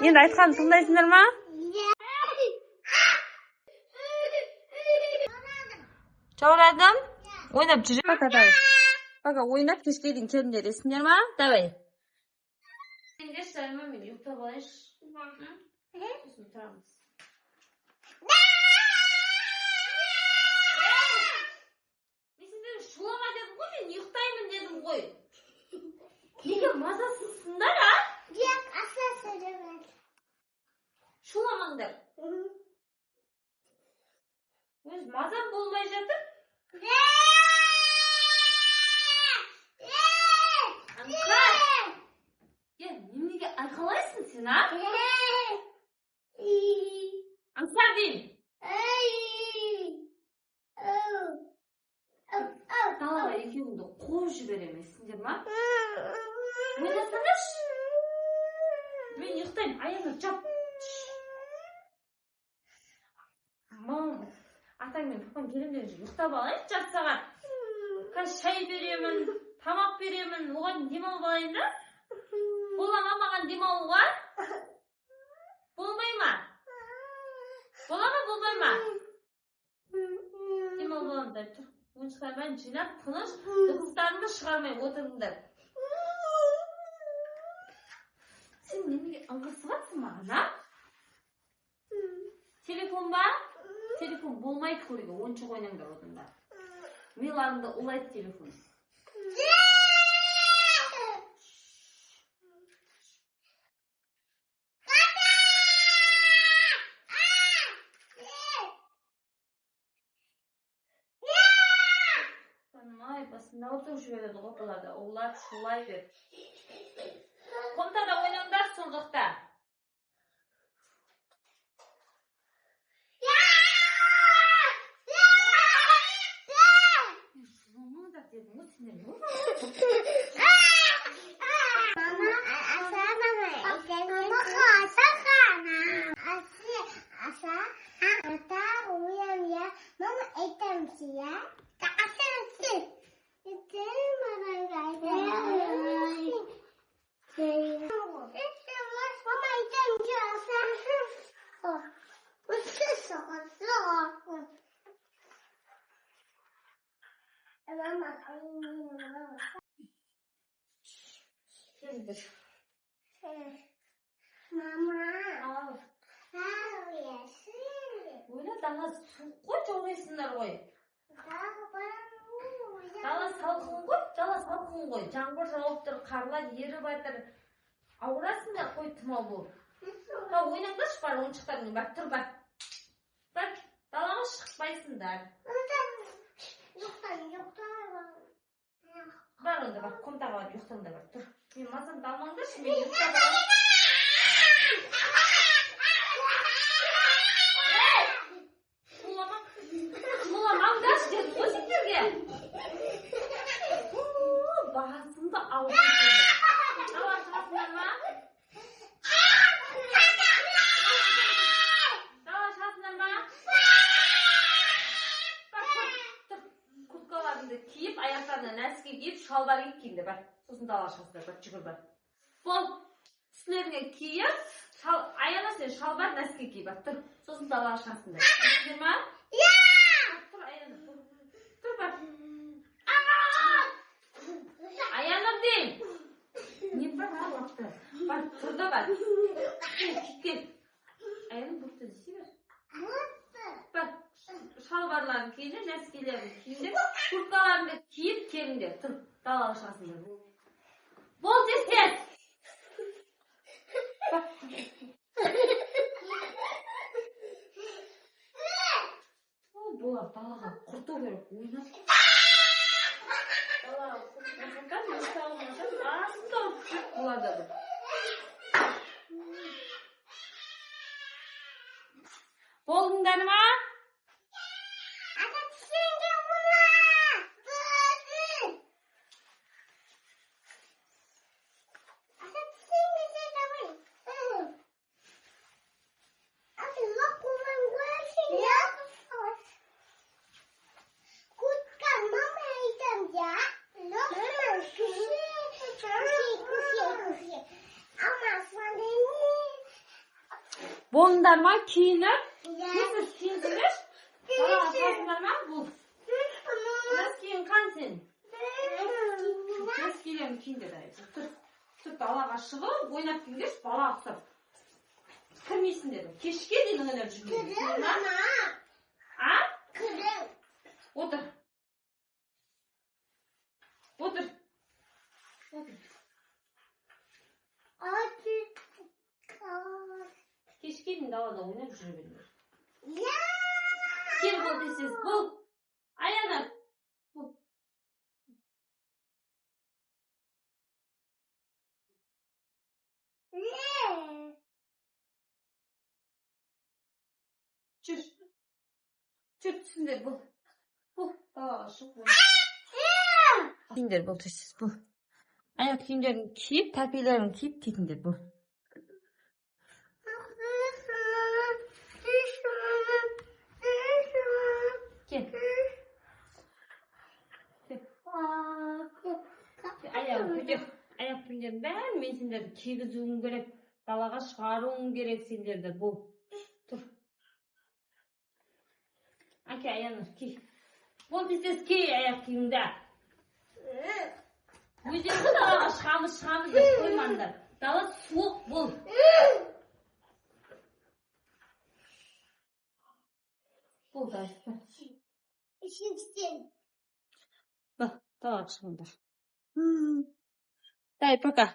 Endi aytqanimni tinglaysizlarmi? Chorladim. O'ynab chiring. Baka o'ynab kechga keyin kelinglar, esinglarmi? Davay. Endi ishlayman, men yuqta bo'lish. O'tiramiz. Şulama dedim koy, men yuqtayman dedim koy. Nega mazasizsizlar ha? Yo'q, asla so'ramayman. Shulamanglar. O'z mazam bo'lmay жатib. Anqar. Ya, nimaga ayqalaysan sen ha? Anqar deyim. Talaba ikkovingni qo'yib jiberaman, esinglarmi? O'ynasanglar. Men yuqtayman, ayollar chop. Atang men papam kelinlar yuqtab olay, 4 soat. Shay beraman, tamoq beraman, o'g'il demolib olayda. Bo'lamagan demoluga. Bo'lmayman. Bo'lmayman. Demol bo'lamda. O'nchiqlardan jinab, tinish, do'stlarimni chiqarmay o'tiringlar. Sen nimaga anqirsyapsizmi, ana? Telefon bor? Telefon bo'lmaydi ko'riga, o'nchiq o'ynanglar o'zinglar. Milarimda ulaydi telefon. Ne oldu şöyle de kapılarda, oğullar şulaydı. Komutada oynanlar sonuçta. Şulama da dedim, o sinir yok. Mama, ata uyan ya. Mama etem ya. Tak asal. Mama. Öyle daha koca olayısınlar koy. Dala salqın qo'y. Жаңбыр жауып тұр, қарлар еріп жатыр. Ауырасыңдар қой тымау болып. Ба, ойнаңдаршы бар, ойыншықтарың бар, тұр бар. Бар, далаға шықпайсыңдар. Бар онда бар, комнатаға бар, ұйықтаңдар бар, тұр. Мен мазамды алмаңдаршы, мен ұйықтап аламын. Шуламаңдаршы дедім ғой сендерге. Basında aldım seni. Tamam, şansınlarma. Tamam, şansınlarma. Bak, kurtkalarını kiyip, ayaklarına neski giyip, şalvar giyip bak. Sosun da şansınlar, bak, çıkır bak. Bol, üstlerine kiyip, ayağına sen şalvar neski giyip, bak, dur. Sosun da şansınlar. Çıkırma. Dur, ayağına, dur bak. Ayağlar değil. Ne var Allah'ta? Bak burada bak. Gel. Ayağını burada dişiver. Bak şalvarlarını giyinir, nesgelerini giyinir, kurtkalarını giyip gelindir. Dur, dal aşağısında. Bol ceset. Bak. Bolar dalaga kurtu verip oynat. Bulardadır. Boldunlar mı? Bolunlar mı? Kiyinir. Ya. Siz kiyindiniz. Bana atasınlar mı? Bu. Nasıl kiyin kansin? Nasıl kiyin kiyinde de. Tut dalaga шығып, ойнап келіңдерші, бала ұқсап. Кірмейсіңдер. Кешке дейін ойнап жүрмейді. Kırım ama. А? Kırım. Отыр. Отыр. Acı. Кешке дейін далада ойнап жүре беріңдер. Ya. Кел бол десеңіз, бол. Аянар. Бол. Ne? Жүр. Жүр түсіңдер, бол. Бол. Далаға шығып. Киімдер бол десеңіз, бол. Аяқ киімдерін киіп, тәпелерін киіп кетіңдер, бол. Кел. Аяқ киімдерін бәрін мен сендерді кигізуім керек. Далаға шығаруым керек сендерді, бол. Тұр. Әке, Аянар, кей. Бол десеңіз, кей аяқ киімді. Өздеріңді далаға шығамыз деп қоймаңдар. Дала суық бол. Бол, дай. Üşüksün. Bak, dalаға шығыңдар. Дай, пока.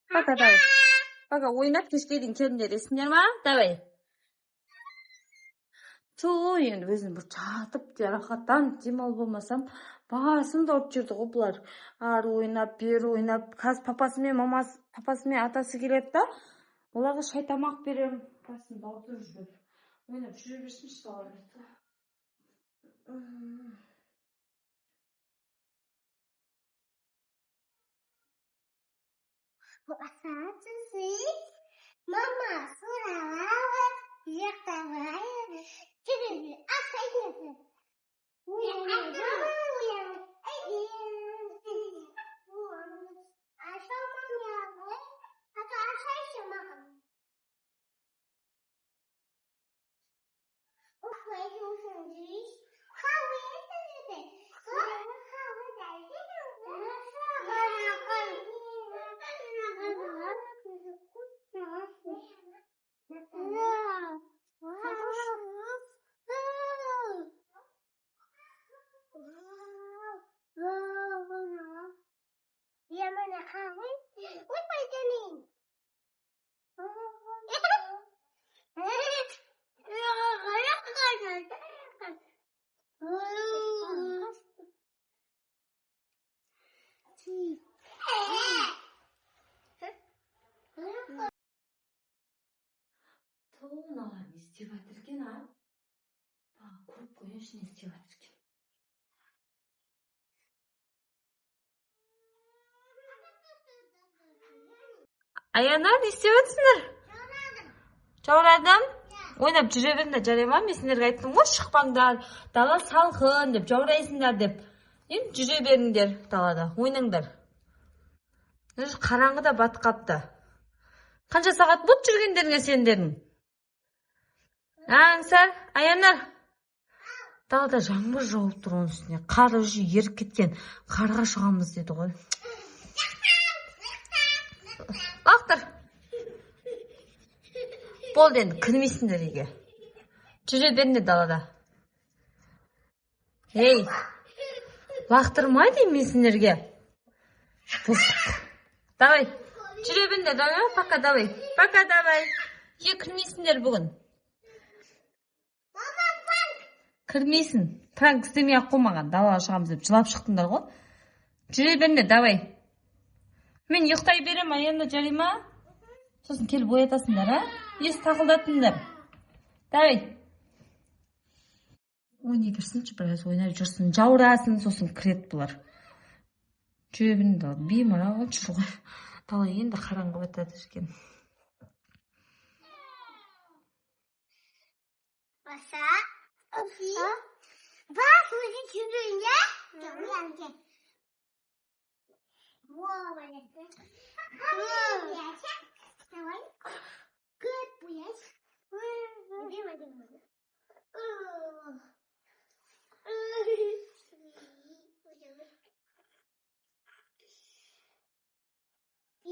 Пока, давай. Пока, ойнап кешке дейін келіңдер, есіңдер ма? Давай. Енді өзім бір жатып, рахаттанып, демал болмасам, басымды ұрып жүрді ғой бұлар. Ары ойнап, бері ойнап. Қазір папасымен атасы келеді да, оларға шай тамақ беремін. Басымды ұрып жүрді. Ойнап жүре берсінші солар. Mama, soralar, yaktalar, gibi asaydı. Uyan. Aşamam ya. Hatta aşaşamam. Мыналар не істеп жатыр екен, а? Көріп қойыңызшы, не істеп жатыр екен. Аянар, не істеп жатсыңдар? Жаурадым. Ойнап жүре беріңдер, жарай ма? Мен сендерге айттым ғой, шықпаңдар. Дала салқын деп, жаурайсыңдар деп. Енді жүре беріңдер далада, ойнаңдар. Қараңғы да батып қапты. Қанша сағат болды жүргендеріңе сендердің? Аңсар, Аянар. Далада жаңбыр жауып тұр оның үстіне. Қар уже еріп кеткен. Қарға шығамыз деді ғой. Бақтыр. Болды енді, кірмейсіңдер үйге. Жүре беріңдер далада. Ей, лақтырмай деймін мен сендерге. Давай, жүре беріңдер, давай, пока давай. Пока давай. Кірмейсіңдер бүгін. Кірмейсің. Пранк істемей ақ қоймаған. Далаға шығамыз деп жылап шықтыңдар ғой. Жүре беріңдер, давай. Мен ұйықтай берем, Аянда, жарай ма? Сосын келіп оятасыңдар, а? Ес тақылдатыңдар. Давай. Ойнай берсінші, біраз ойнап жүрсін. Жаурасын, сосын кірет бұлар. Жүре беріңдер, беймарал жүр ғой. Дала енді қараңғы батады екен. Basa, bak burada çürüğünde, çürüğünde. Wow, böyle. Tamam. Good boys.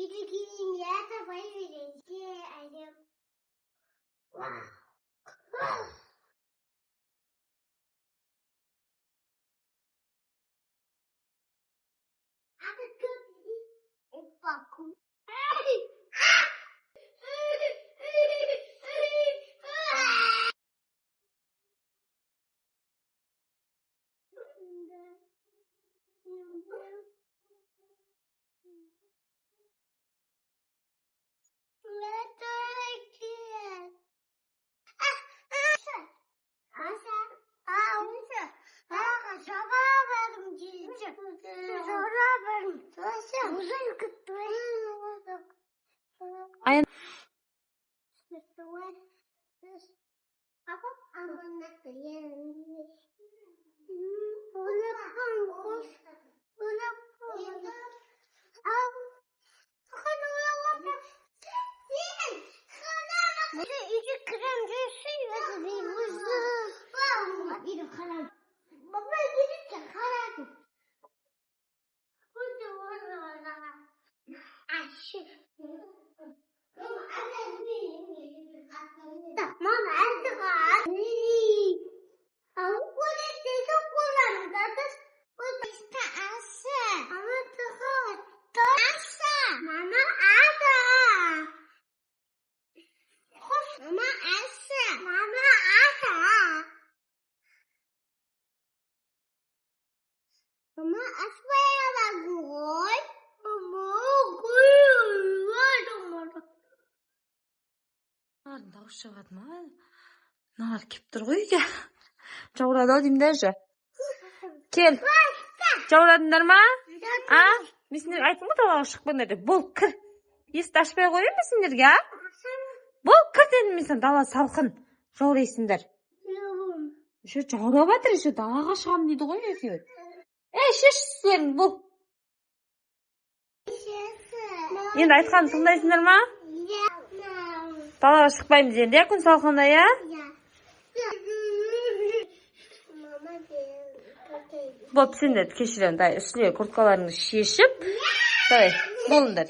Yürüyün ya kafayı verin. Annem. Abi köpeği. Bakın. Ayın Mama, aku udah tidur pulang, terus udah asa. Mama tuh asa. Mama ada. Mama asa. Mama ada. Mama apa yang bagus? Mama dауыс шығады ма? Мыналар келіп тұр ғой үйге. Жауырады ау деймдерші. Кел. Жауырадыңдар ма? А? Мен сендерге айттым ғой далаға шықпаңдар деп. Бол, кір. Есікті ашпай қояйын ба сендерге, а? Бол, кір дедім мен саған, дала салқын. Жаурайсыңдар. Еще жаурап жатыр, еще далаға шығамын дейді ғой екеуі. Шеш істерің, бол. Енді айтқанын тыңдайсыңдар ма? Далаға шықпаймыз енді, күн салқында, я? Болып, сендер кешірем, үстіле курткаларыңды шешіп, болыңдар,